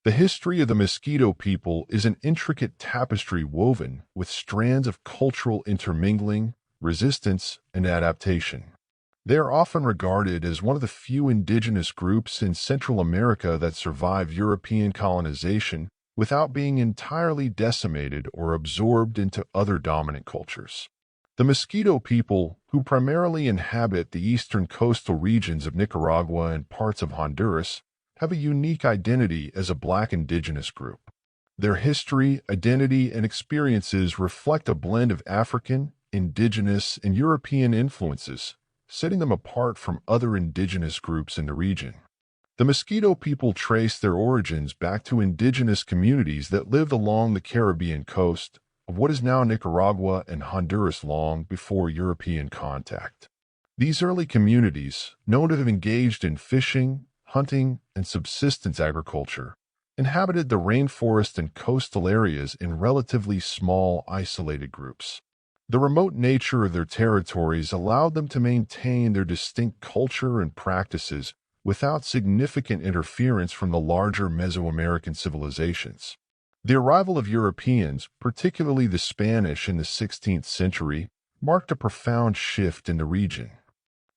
The history of the Miskito people is an intricate tapestry woven with strands of cultural intermingling, resistance, and adaptation. They are often regarded as one of the few indigenous groups in Central America that survived European colonization without being entirely decimated or absorbed into other dominant cultures. The Miskito people, who primarily inhabit the eastern coastal regions of Nicaragua and parts of Honduras, have a unique identity as a Black indigenous group. Their history, identity, and experiences reflect a blend of African, indigenous, and European influences, setting them apart from other indigenous groups in the region. The Miskito people trace their origins back to indigenous communities that lived along the Caribbean coast of what is now Nicaragua and Honduras long before European contact. These early communities, known to have engaged in fishing, hunting, and subsistence agriculture, inhabited the rainforest and coastal areas in relatively small, isolated groups. The remote nature of their territories allowed them to maintain their distinct culture and practices without significant interference from the larger Mesoamerican civilizations. The arrival of Europeans, particularly the Spanish in the 16th century, marked a profound shift in the region.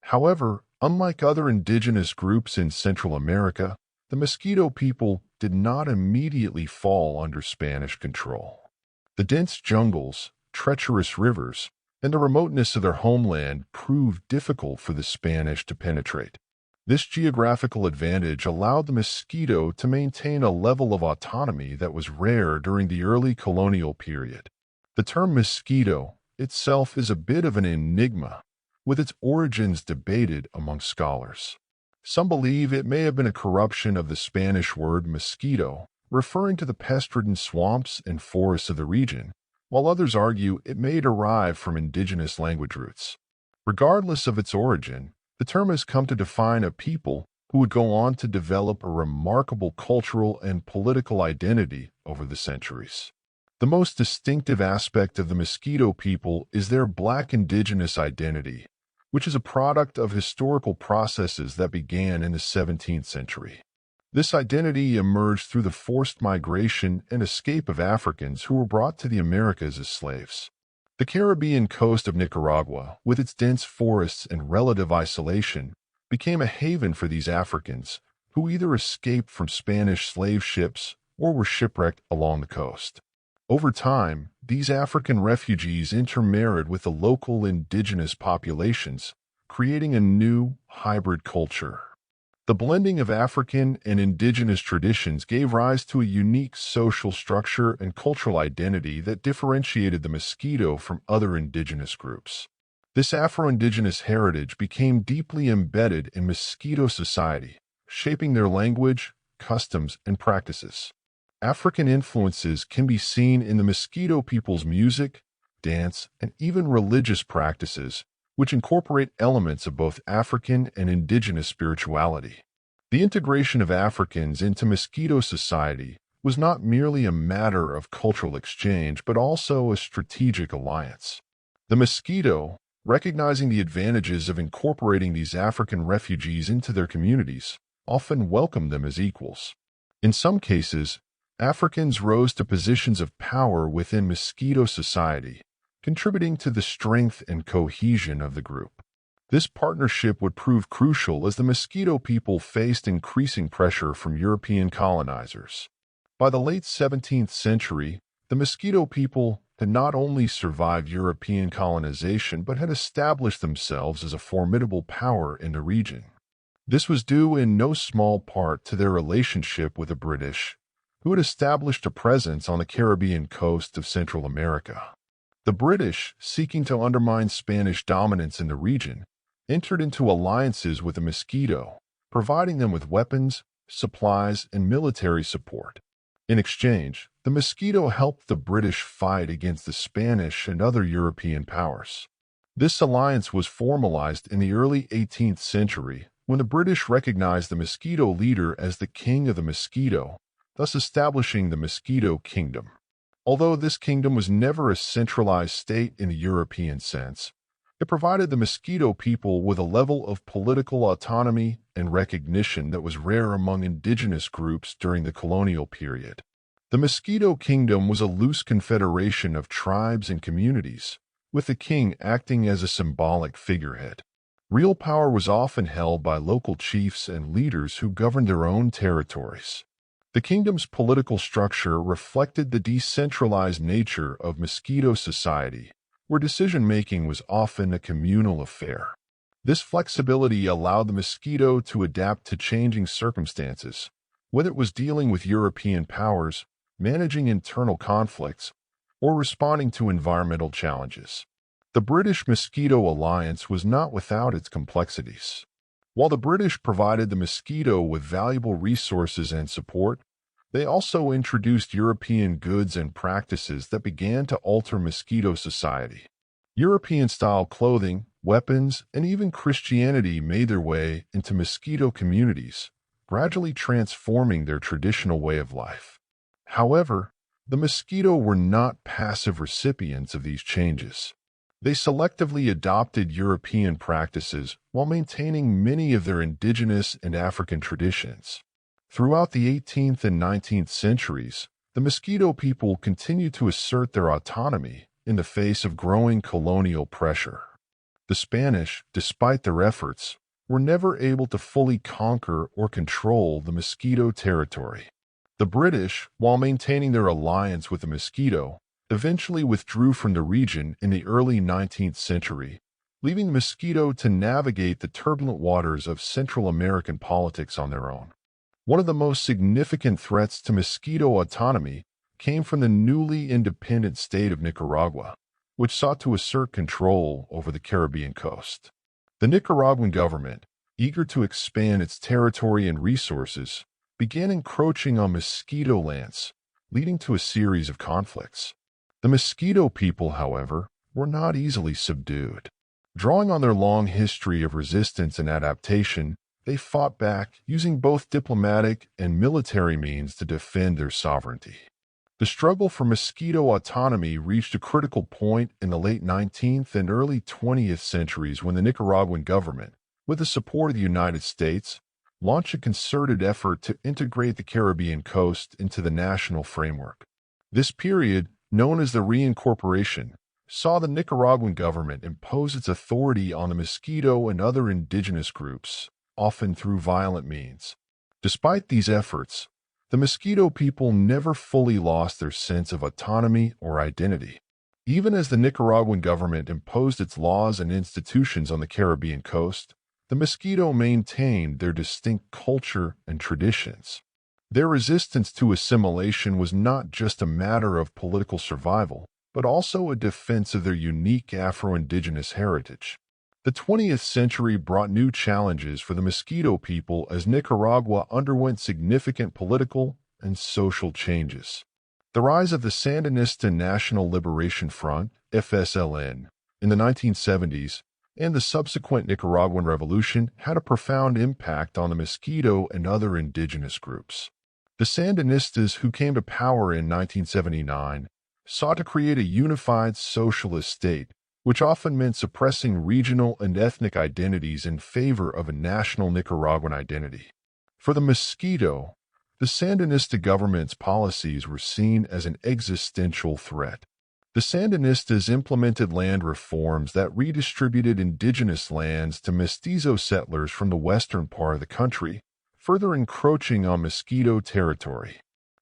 However, unlike other indigenous groups in Central America, the Miskito people did not immediately fall under Spanish control. The dense jungles, treacherous rivers, and the remoteness of their homeland proved difficult for the Spanish to penetrate. This geographical advantage allowed the Miskito to maintain a level of autonomy that was rare during the early colonial period. The term Miskito itself is a bit of an enigma, with its origins debated among scholars. Some believe it may have been a corruption of the Spanish word mosquito, referring to the pest-ridden swamps and forests of the region, while others argue it may derive from indigenous language roots. Regardless of its origin, the term has come to define a people who would go on to develop a remarkable cultural and political identity over the centuries. The most distinctive aspect of the Miskito people is their Black indigenous identity, which is a product of historical processes that began in the 17th century. This identity emerged through the forced migration and escape of Africans who were brought to the Americas as slaves. The Caribbean coast of Nicaragua, with its dense forests and relative isolation, became a haven for these Africans, who either escaped from Spanish slave ships or were shipwrecked along the coast. Over time, these African refugees intermarried with the local indigenous populations, creating a new, hybrid culture. The blending of African and indigenous traditions gave rise to a unique social structure and cultural identity that differentiated the Miskito from other indigenous groups. This Afro-Indigenous heritage became deeply embedded in Miskito society, shaping their language, customs, and practices. African influences can be seen in the Miskito people's music, dance, and even religious practices, which incorporate elements of both African and indigenous spirituality. The integration of Africans into Miskito society was not merely a matter of cultural exchange, but also a strategic alliance. The Miskito, recognizing the advantages of incorporating these African refugees into their communities, often welcomed them as equals. In some cases, Africans rose to positions of power within Miskito society, contributing to the strength and cohesion of the group. This partnership would prove crucial as the Miskito people faced increasing pressure from European colonizers. By the late 17th century, the Miskito people had not only survived European colonization but had established themselves as a formidable power in the region. This was due in no small part to their relationship with the British, who had established a presence on the Caribbean coast of Central America. The British, seeking to undermine Spanish dominance in the region, entered into alliances with the Miskito, providing them with weapons, supplies, and military support. In exchange, the Miskito helped the British fight against the Spanish and other European powers. This alliance was formalized in the early 18th century when the British recognized the Miskito leader as the King of the Miskito, thus establishing the Miskito Kingdom. Although this kingdom was never a centralized state in the European sense, It provided the Miskito people with a level of political autonomy and recognition that was rare among indigenous groups during the colonial period. The Miskito Kingdom was a loose confederation of tribes and communities, with the king acting as a symbolic figurehead. Real power was often held by local chiefs and leaders who governed their own territories. The kingdom's political structure reflected the decentralized nature of Miskito society, where decision-making was often a communal affair. This flexibility allowed the Miskito to adapt to changing circumstances, whether it was dealing with European powers, managing internal conflicts, or responding to environmental challenges. The British-Miskito alliance was not without its complexities. While the British provided the Miskito with valuable resources and support, they also introduced European goods and practices that began to alter Miskito society. European-style clothing, weapons, and even Christianity made their way into Miskito communities, gradually transforming their traditional way of life. However, the Miskito were not passive recipients of these changes. They selectively adopted European practices while maintaining many of their indigenous and African traditions. Throughout the 18th and 19th centuries, the Miskito people continued to assert their autonomy in the face of growing colonial pressure. The Spanish, despite their efforts, were never able to fully conquer or control the Miskito territory. The British, while maintaining their alliance with the Miskito, eventually withdrew from the region in the early 19th century, leaving the Miskito to navigate the turbulent waters of Central American politics on their own. One of the most significant threats to Miskito autonomy came from the newly independent state of Nicaragua, which sought to assert control over the Caribbean coast. The Nicaraguan government, eager to expand its territory and resources, began encroaching on Miskito lands, leading to a series of conflicts. The Miskito people, however, were not easily subdued. Drawing on their long history of resistance and adaptation, they fought back, using both diplomatic and military means to defend their sovereignty. The struggle for Miskito autonomy reached a critical point in the late 19th and early 20th centuries when the Nicaraguan government, with the support of the United States, launched a concerted effort to integrate the Caribbean coast into the national framework. This period, known as the reincorporation, saw the Nicaraguan government impose its authority on the Miskito and other indigenous groups, often through violent means. Despite these efforts, the Miskito people never fully lost their sense of autonomy or identity. Even as the Nicaraguan government imposed its laws and institutions on the Caribbean coast, the Miskito maintained their distinct culture and traditions. Their resistance to assimilation was not just a matter of political survival, but also a defense of their unique Afro-Indigenous heritage. The 20th century brought new challenges for the Miskito people as Nicaragua underwent significant political and social changes. The rise of the Sandinista National Liberation Front, FSLN, in the 1970s and the subsequent Nicaraguan Revolution had a profound impact on the Miskito and other indigenous groups. The Sandinistas, who came to power in 1979, sought to create a unified socialist state, which often meant suppressing regional and ethnic identities in favor of a national Nicaraguan identity. For the Miskito, the Sandinista government's policies were seen as an existential threat. The Sandinistas implemented land reforms that redistributed indigenous lands to mestizo settlers from the western part of the country, further encroaching on Miskito territory.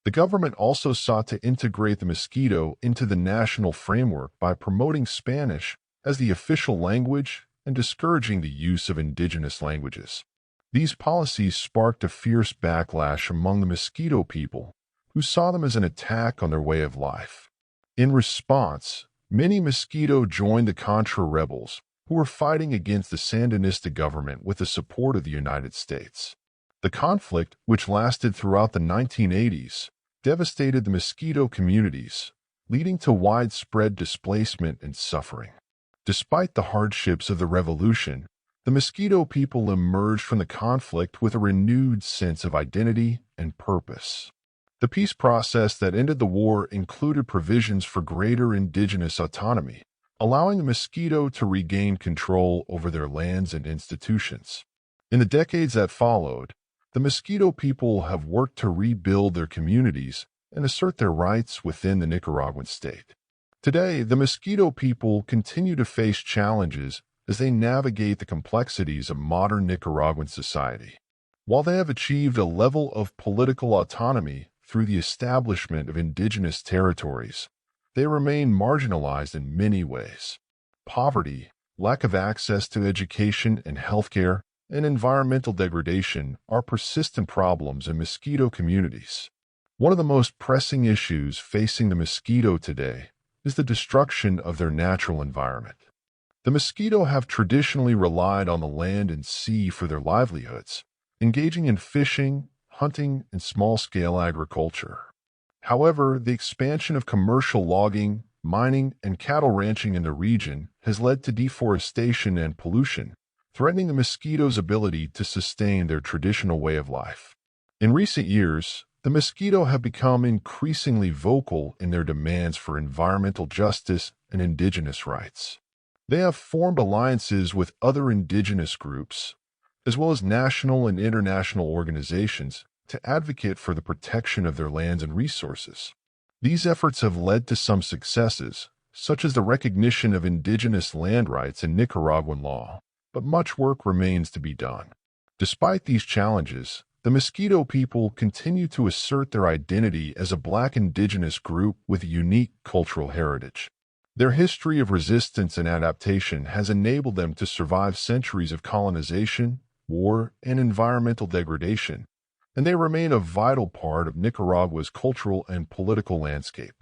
The government also sought to integrate the Miskito into the national framework by promoting Spanish as the official language and discouraging the use of indigenous languages. These policies sparked a fierce backlash among the Miskito people, who saw them as an attack on their way of life. In response, many Miskito joined the Contra rebels, who were fighting against the Sandinista government with the support of the United States. The conflict, which lasted throughout the 1980s, devastated the Miskito communities, leading to widespread displacement and suffering. Despite the hardships of the revolution, the Miskito people emerged from the conflict with a renewed sense of identity and purpose. The peace process that ended the war included provisions for greater indigenous autonomy, allowing the Miskito to regain control over their lands and institutions. In the decades that followed, the Miskito people have worked to rebuild their communities and assert their rights within the Nicaraguan state. Today, the Miskito people continue to face challenges as they navigate the complexities of modern Nicaraguan society. While they have achieved a level of political autonomy through the establishment of indigenous territories, they remain marginalized in many ways. Poverty, lack of access to education and healthcare, and environmental degradation are persistent problems in Miskito communities. One of the most pressing issues facing the Miskito today is the destruction of their natural environment. The Miskito have traditionally relied on the land and sea for their livelihoods, engaging in fishing, hunting, and small-scale agriculture. However, the expansion of commercial logging, mining, and cattle ranching in the region has led to deforestation and pollution, threatening the Miskito's ability to sustain their traditional way of life. In recent years, the Miskito have become increasingly vocal in their demands for environmental justice and indigenous rights. They have formed alliances with other indigenous groups, as well as national and international organizations, to advocate for the protection of their lands and resources. These efforts have led to some successes, such as the recognition of indigenous land rights in Nicaraguan law, but much work remains to be done. Despite these challenges, the Miskito people continue to assert their identity as a Black indigenous group with a unique cultural heritage. Their history of resistance and adaptation has enabled them to survive centuries of colonization, war, and environmental degradation, and they remain a vital part of Nicaragua's cultural and political landscape.